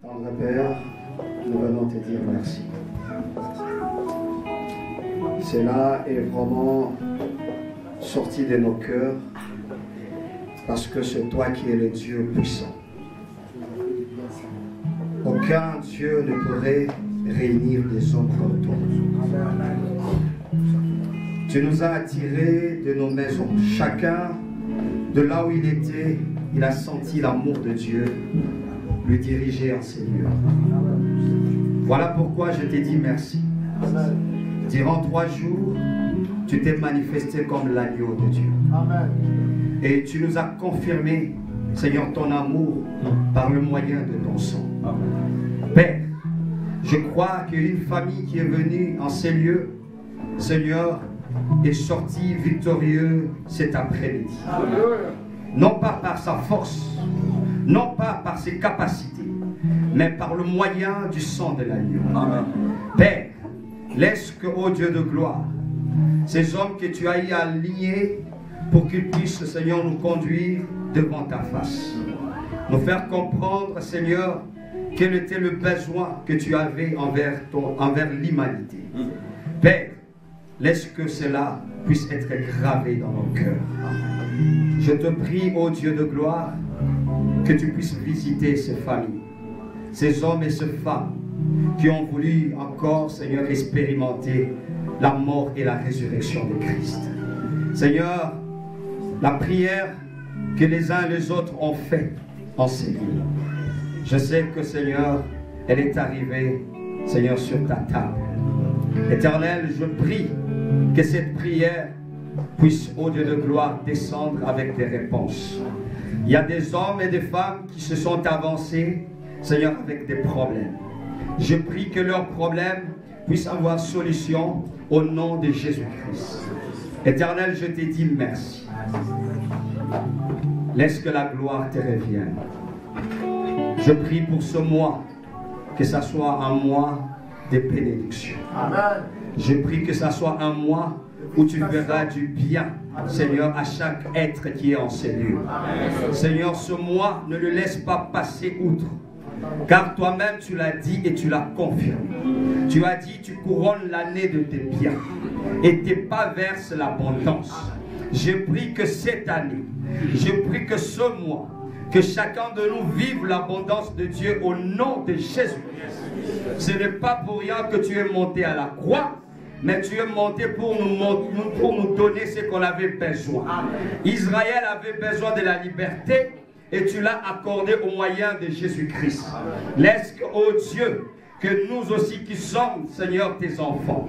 Tendre Père, nous venons te dire merci. Cela est vraiment sorti de nos cœurs parce que c'est toi qui es le Dieu puissant. Aucun Dieu ne pourrait réunir des hommes comme toi. Tu nous as attirés de nos maisons. Chacun, de là où il était, il a senti l'amour de Dieu lui diriger en ces lieux. Voilà pourquoi je t'ai dit merci. Durant 3 jours, tu t'es manifesté comme l'agneau de Dieu. Et tu nous as confirmé, Seigneur, ton amour par le moyen de ton sang. Père, je crois qu'une famille qui est venue en ces lieux, Seigneur, est sortie victorieux cet après-midi. Non pas par sa force, non pas par ses capacités, mais par le moyen du sang de l'agneau. Père, laisse que, ô Dieu de gloire, ces hommes que tu as alignés pour qu'ils puissent, Seigneur, nous conduire devant ta face. Nous faire comprendre, Seigneur, quel était le besoin que tu avais envers l'humanité. Père, laisse que cela puisse être gravé dans nos cœurs. Je te prie, ô Dieu de gloire, que tu puisses visiter ces familles, ces hommes et ces femmes qui ont voulu encore, Seigneur, expérimenter la mort et la résurrection de Christ. Seigneur, la prière que les uns et les autres ont faite en ces lieux, je sais que, Seigneur, elle est arrivée, Seigneur, sur ta table. Éternel, je prie que cette prière puisse, ô Dieu de gloire, descendre avec des réponses. Il y a des hommes et des femmes qui se sont avancés, Seigneur, avec des problèmes. Je prie que leurs problèmes puissent avoir solution au nom de Jésus-Christ. Éternel, je te dis merci. Laisse que la gloire te revienne. Je prie pour ce mois, que ça soit un mois de bénédiction. Amen. Je prie que ça soit un mois où tu verras du bien, Seigneur, à chaque être qui est en ces lieux. Amen. Seigneur, ce mois, ne le laisse pas passer outre. Car toi-même, tu l'as dit et tu l'as confirmé. Tu as dit, tu couronnes l'année de tes biens et tes pas versent l'abondance. Je prie que cette année, je prie que ce mois, que chacun de nous vive l'abondance de Dieu au nom de Jésus-Christ. Ce n'est pas pour rien que tu es monté à la croix, mais tu es monté pour nous donner ce qu'on avait besoin. Israël avait besoin de la liberté et tu l'as accordé au moyen de Jésus-Christ. Laisse que, oh Dieu, que nous aussi qui sommes, Seigneur, tes enfants,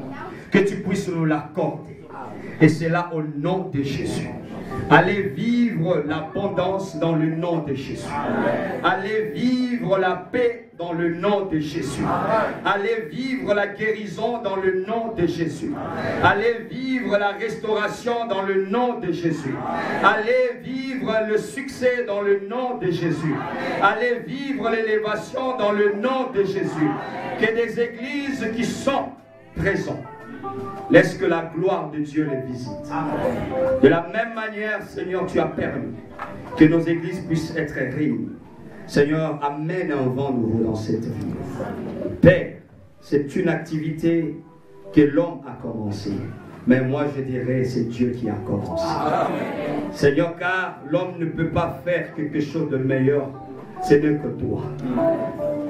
que tu puisses nous l'accorder. Et c'est là au nom de Jésus. Allez vivre l'abondance dans le nom de Jésus. Allez vivre la paix dans le nom de Jésus. Allez vivre la guérison dans le nom de Jésus. Allez vivre la restauration dans le nom de Jésus. Allez vivre le succès dans le nom de Jésus. Allez vivre l'élévation dans le nom de Jésus. Que des églises qui sont présentes, laisse que la gloire de Dieu les visite. De la même manière, Seigneur, tu as permis que nos églises puissent être réunies. Seigneur, amène un vent nouveau dans cette vie. Père, c'est une activité que l'homme a commencée. Mais moi, je dirais, c'est Dieu qui a commencé. Seigneur, car l'homme ne peut pas faire quelque chose de meilleur. Ce n'est que toi.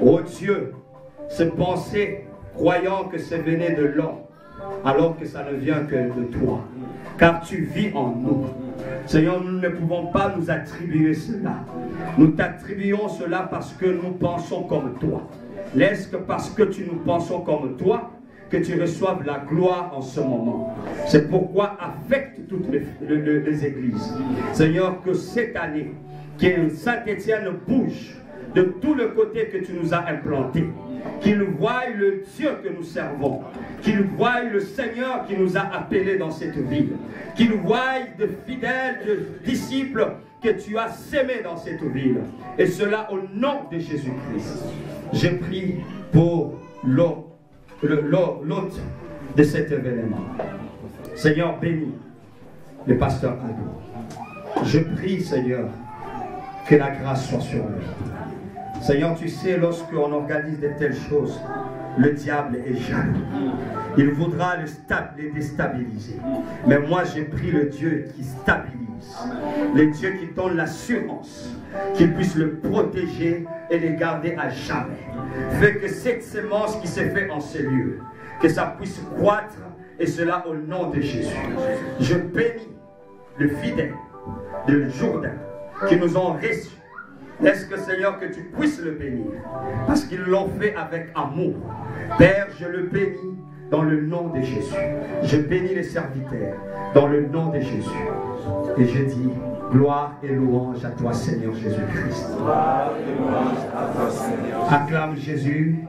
Oh Dieu, ces pensées, croyant que ça venait de l'homme, alors que ça ne vient que de toi, car tu vis en nous. Seigneur, nous ne pouvons pas nous attribuer cela. Nous t'attribuons cela parce que nous pensons comme toi. Laisse que parce que nous pensons comme toi, que tu reçoives la gloire en ce moment. C'est pourquoi affecte toutes les églises. Seigneur, que cette année, que Saint-Étienne bouge de tout le côté que tu nous as implanté. Qu'il voie le Dieu que nous servons. Qu'il voie le Seigneur qui nous a appelés dans cette ville. Qu'il voie de fidèles de disciples que tu as sémés dans cette ville. Et cela au nom de Jésus-Christ. Je prie pour l'hôte de cet événement. Seigneur, bénis le pasteur Aldo. Je prie, Seigneur, que la grâce soit sur lui. Seigneur, tu sais, lorsqu'on organise de telles choses, le diable est jaloux. Il voudra les déstabiliser. Mais moi, j'ai pris le Dieu qui stabilise. Le Dieu qui donne l'assurance qu'il puisse le protéger et le garder à jamais. Fais que cette semence qui s'est faite en ces lieux, que ça puisse croître, et cela au nom de Jésus. Je bénis le fidèle de Jourdain qui nous ont reçus. Est-ce que Seigneur, que tu puisses le bénir, parce qu'ils l'ont fait avec amour. Père, je le bénis dans le nom de Jésus. Je bénis les serviteurs dans le nom de Jésus. Et je dis gloire et louange à toi, Seigneur Jésus-Christ. Gloire et louange à toi, Seigneur. Acclame Jésus.